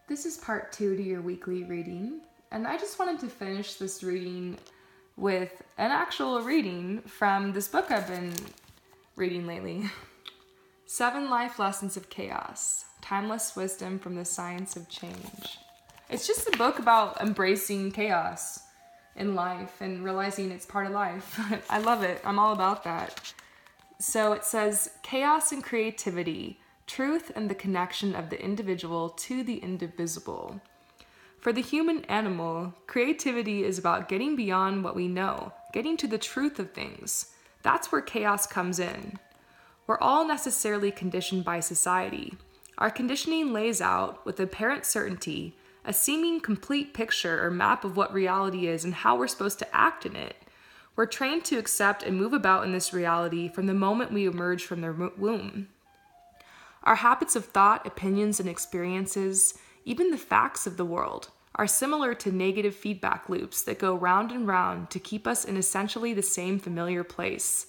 This is part 2 to your weekly reading, and I just wanted to finish this reading with an actual reading from this book I've been reading lately. 7 Life Lessons of Chaos, Timeless Wisdom from the Science of Change. It's just a book about embracing chaos in life and realizing it's part of life. I love it. I'm all about that. So it says, chaos and creativity, truth and the connection of the individual to the indivisible. For the human animal, creativity is about getting beyond what we know, getting to the truth of things. That's where chaos comes in. We're all necessarily conditioned by society. Our conditioning lays out, with apparent certainty, a seeming complete picture or map of what reality is and how we're supposed to act in it. We're trained to accept and move about in this reality from the moment we emerge from the womb. Our habits of thought, opinions, and experiences, even the facts of the world, are similar to negative feedback loops that go round and round to keep us in essentially the same familiar place.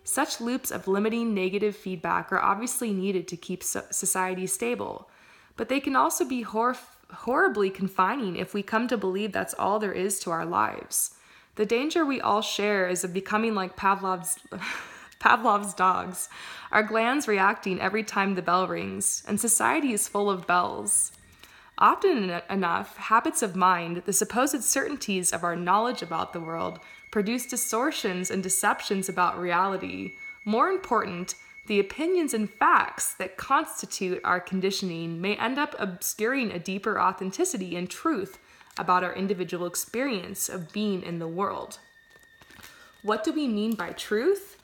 Such loops of limiting negative feedback are obviously needed to keep society stable, but they can also be horribly confining if we come to believe that's all there is to our lives. The danger we all share is of becoming like Pavlov's dogs, our glands reacting every time the bell rings, and society is full of bells. Often enough, habits of mind, the supposed certainties of our knowledge about the world, produce distortions and deceptions about reality. More important, the opinions and facts that constitute our conditioning may end up obscuring a deeper authenticity and truth about our individual experience of being in the world. What do we mean by truth?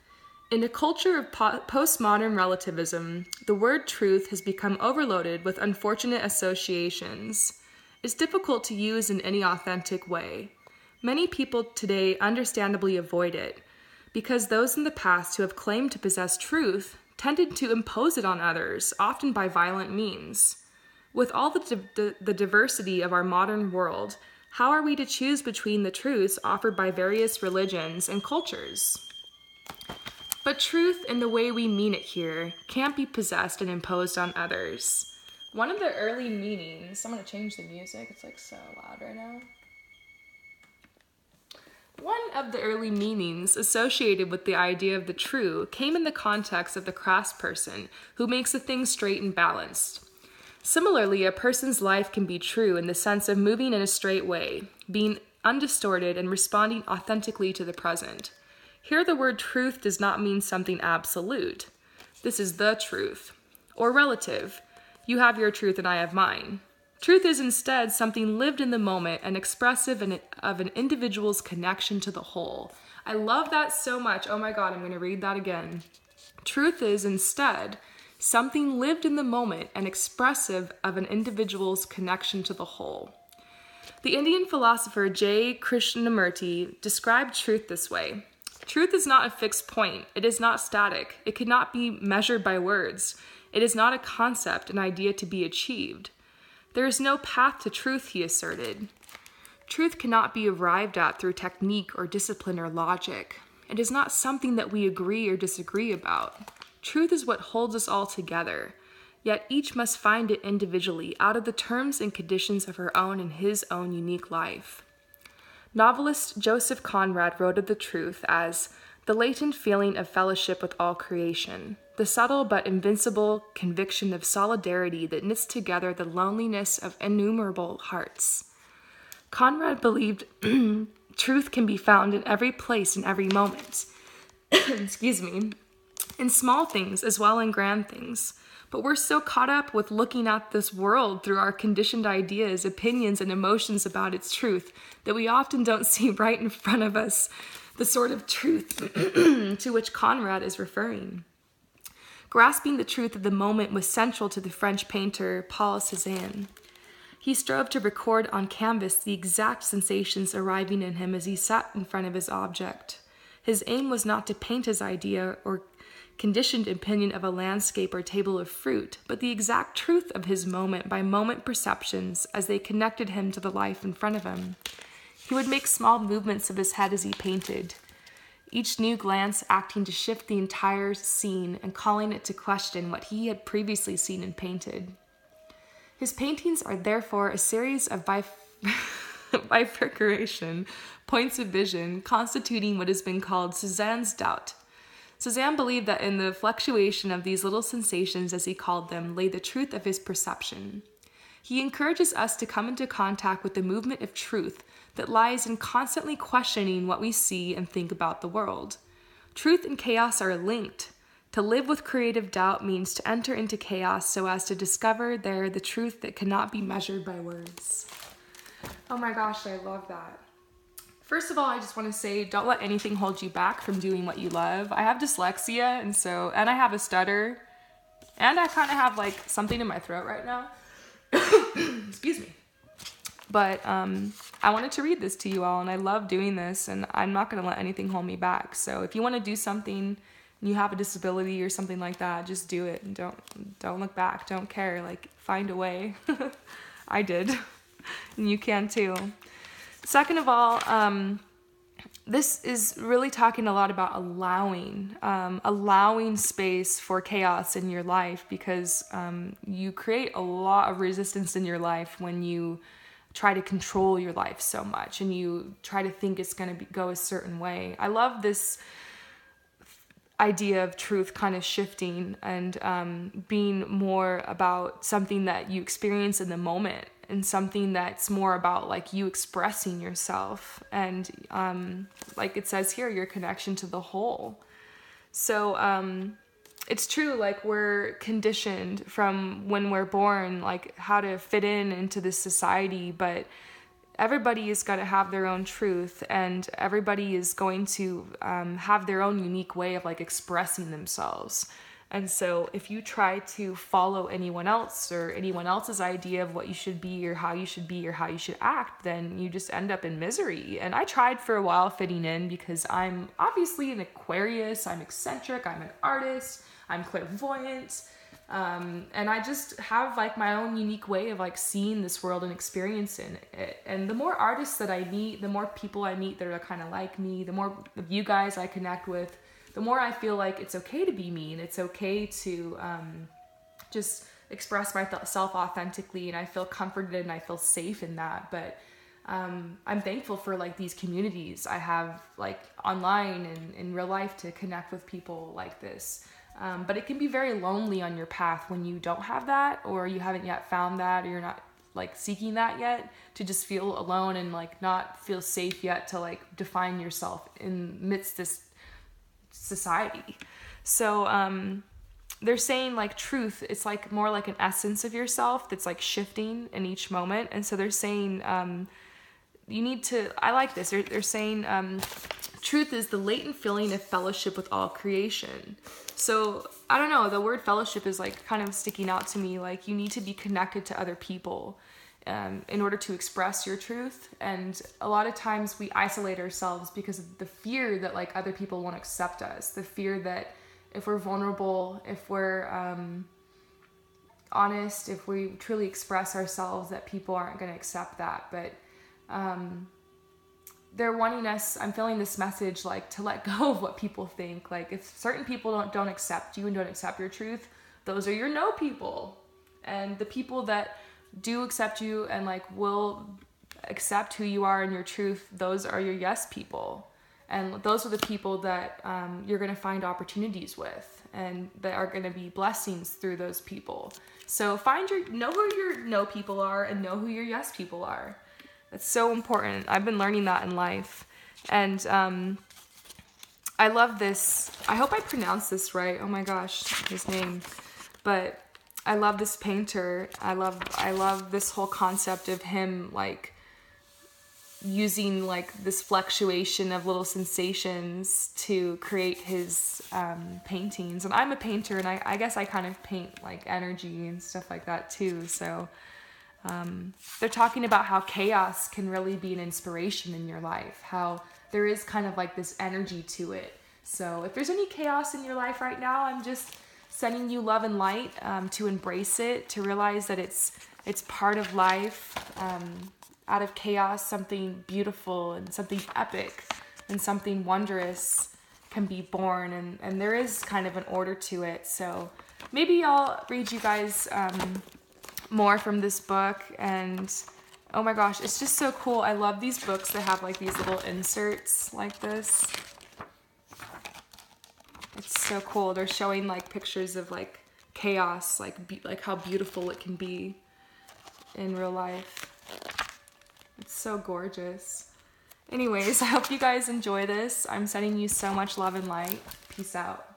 In a culture of postmodern relativism, the word truth has become overloaded with unfortunate associations. It's difficult to use in any authentic way. Many people today understandably avoid it, because those in the past who have claimed to possess truth tended to impose it on others, often by violent means. With all the diversity of our modern world, how are we to choose between the truths offered by various religions and cultures? But truth, in the way we mean it here, can't be possessed and imposed on others. One of the early meanings, I'm going to change the music, it's like so loud right now. One of the early meanings associated with the idea of the true came in the context of the craftsperson who makes a thing straight and balanced. Similarly, a person's life can be true in the sense of moving in a straight way, being undistorted and responding authentically to the present. Here the word truth does not mean something absolute. This is the truth. Or relative. You have your truth and I have mine. Truth is instead something lived in the moment and expressive of an individual's connection to the whole. I love that so much. Oh my God, I'm going to read that again. Truth is instead something lived in the moment and expressive of an individual's connection to the whole. The Indian philosopher J. Krishnamurti described truth this way. Truth is not a fixed point. It is not static. It cannot be measured by words. It is not a concept, an idea to be achieved. There is no path to truth, he asserted. Truth cannot be arrived at through technique or discipline or logic. It is not something that we agree or disagree about. Truth is what holds us all together. Yet each must find it individually out of the terms and conditions of her own and his own unique life. Novelist Joseph Conrad wrote of the truth as the latent feeling of fellowship with all creation, the subtle but invincible conviction of solidarity that knits together the loneliness of innumerable hearts. Conrad believed truth can be found in every place and every moment. Excuse me. In small things as well as in grand things. But we're so caught up with looking at this world through our conditioned ideas, opinions, and emotions about its truth that we often don't see right in front of us the sort of truth to which Conrad is referring. Grasping the truth of the moment was central to the French painter Paul Cézanne. He strove to record on canvas the exact sensations arriving in him as he sat in front of his object. His aim was not to paint his idea or conditioned opinion of a landscape or table of fruit, but the exact truth of his moment-by-moment perceptions as they connected him to the life in front of him. He would make small movements of his head as he painted, each new glance acting to shift the entire scene and calling it to question what he had previously seen and painted. His paintings are therefore a series of bifurcation points of vision, constituting what has been called Cézanne's doubt. Cézanne believed that in the fluctuation of these little sensations, as he called them, lay the truth of his perception. He encourages us to come into contact with the movement of truth that lies in constantly questioning what we see and think about the world. Truth and chaos are linked. To live with creative doubt means to enter into chaos so as to discover there the truth that cannot be measured by words. Oh my gosh, I love that. First of all, I just want to say, don't let anything hold you back from doing what you love. I have dyslexia, and I have a stutter, and I kind of have like something in my throat right now. Excuse me. But I wanted to read this to you all, and I love doing this, and I'm not going to let anything hold me back. So if you want to do something, and you have a disability or something like that, just do it, and don't look back. Don't care. Like, find a way. I did, and you can too. Second of all, this is really talking a lot about allowing space for chaos in your life, because you create a lot of resistance in your life when you try to control your life so much and you try to think it's going to go a certain way. I love this idea of truth kind of shifting and being more about something that you experience in the moment, and something that's more about like you expressing yourself and like it says here, your connection to the whole. So it's true, like we're conditioned from when we're born, like how to fit into this society, but everybody is going to have their own truth, and everybody is going to have their own unique way of like expressing themselves. And so if you try to follow anyone else or anyone else's idea of what you should be or how you should be or how you should act, then you just end up in misery. And I tried for a while fitting in because I'm obviously an Aquarius, I'm eccentric, I'm an artist, I'm clairvoyant. And I just have like my own unique way of like seeing this world and experiencing it. And the more artists that I meet, the more people I meet that are kind of like me, the more of you guys I connect with, the more I feel like it's okay to be me, and it's okay to just express myself authentically, and I feel comforted and I feel safe in that. But I'm thankful for like these communities I have like online and in real life to connect with people like this. But it can be very lonely on your path when you don't have that, or you haven't yet found that, or you're not like seeking that yet, to just feel alone and like not feel safe yet to like define yourself in midst this society. So they're saying like truth, it's like more like an essence of yourself that's like shifting in each moment. And so they're saying you need to, I like this, they're saying truth is the latent feeling of fellowship with all creation. So I don't know, the word fellowship is like kind of sticking out to me. Like you need to be connected to other people in order to express your truth. And a lot of times we isolate ourselves because of the fear that like other people won't accept us, the fear that if we're vulnerable, if we're honest, if we truly express ourselves, that people aren't going to accept that. But they're wanting us, I'm feeling this message like to let go of what people think. Like if certain people don't accept you and don't accept your truth, those are your no people. And the people that do accept you and like will accept who you are and your truth, those are your yes people. And those are the people that you're going to find opportunities with, and that are going to be blessings through those people. So know who your no people are and know who your yes people are. That's so important. I've been learning that in life. And I love this. I hope I pronounced this right. Oh my gosh, his name. But I love this painter. I love this whole concept of him like using like this fluctuation of little sensations to create his paintings. And I'm a painter, and I guess I kind of paint like energy and stuff like that too. So they're talking about how chaos can really be an inspiration in your life, how there is kind of like this energy to it. So if there's any chaos in your life right now, I'm just sending you love and light to embrace it, to realize that it's part of life. Out of chaos, something beautiful and something epic and something wondrous can be born, and there is kind of an order to it. So maybe I'll read you guys more from this book, and oh my gosh, it's just so cool. I love these books that have like these little inserts like this. It's so cool. They're showing like pictures of like chaos, like how beautiful it can be in real life. It's so gorgeous. Anyways, I hope you guys enjoy this. I'm sending you so much love and light. Peace out.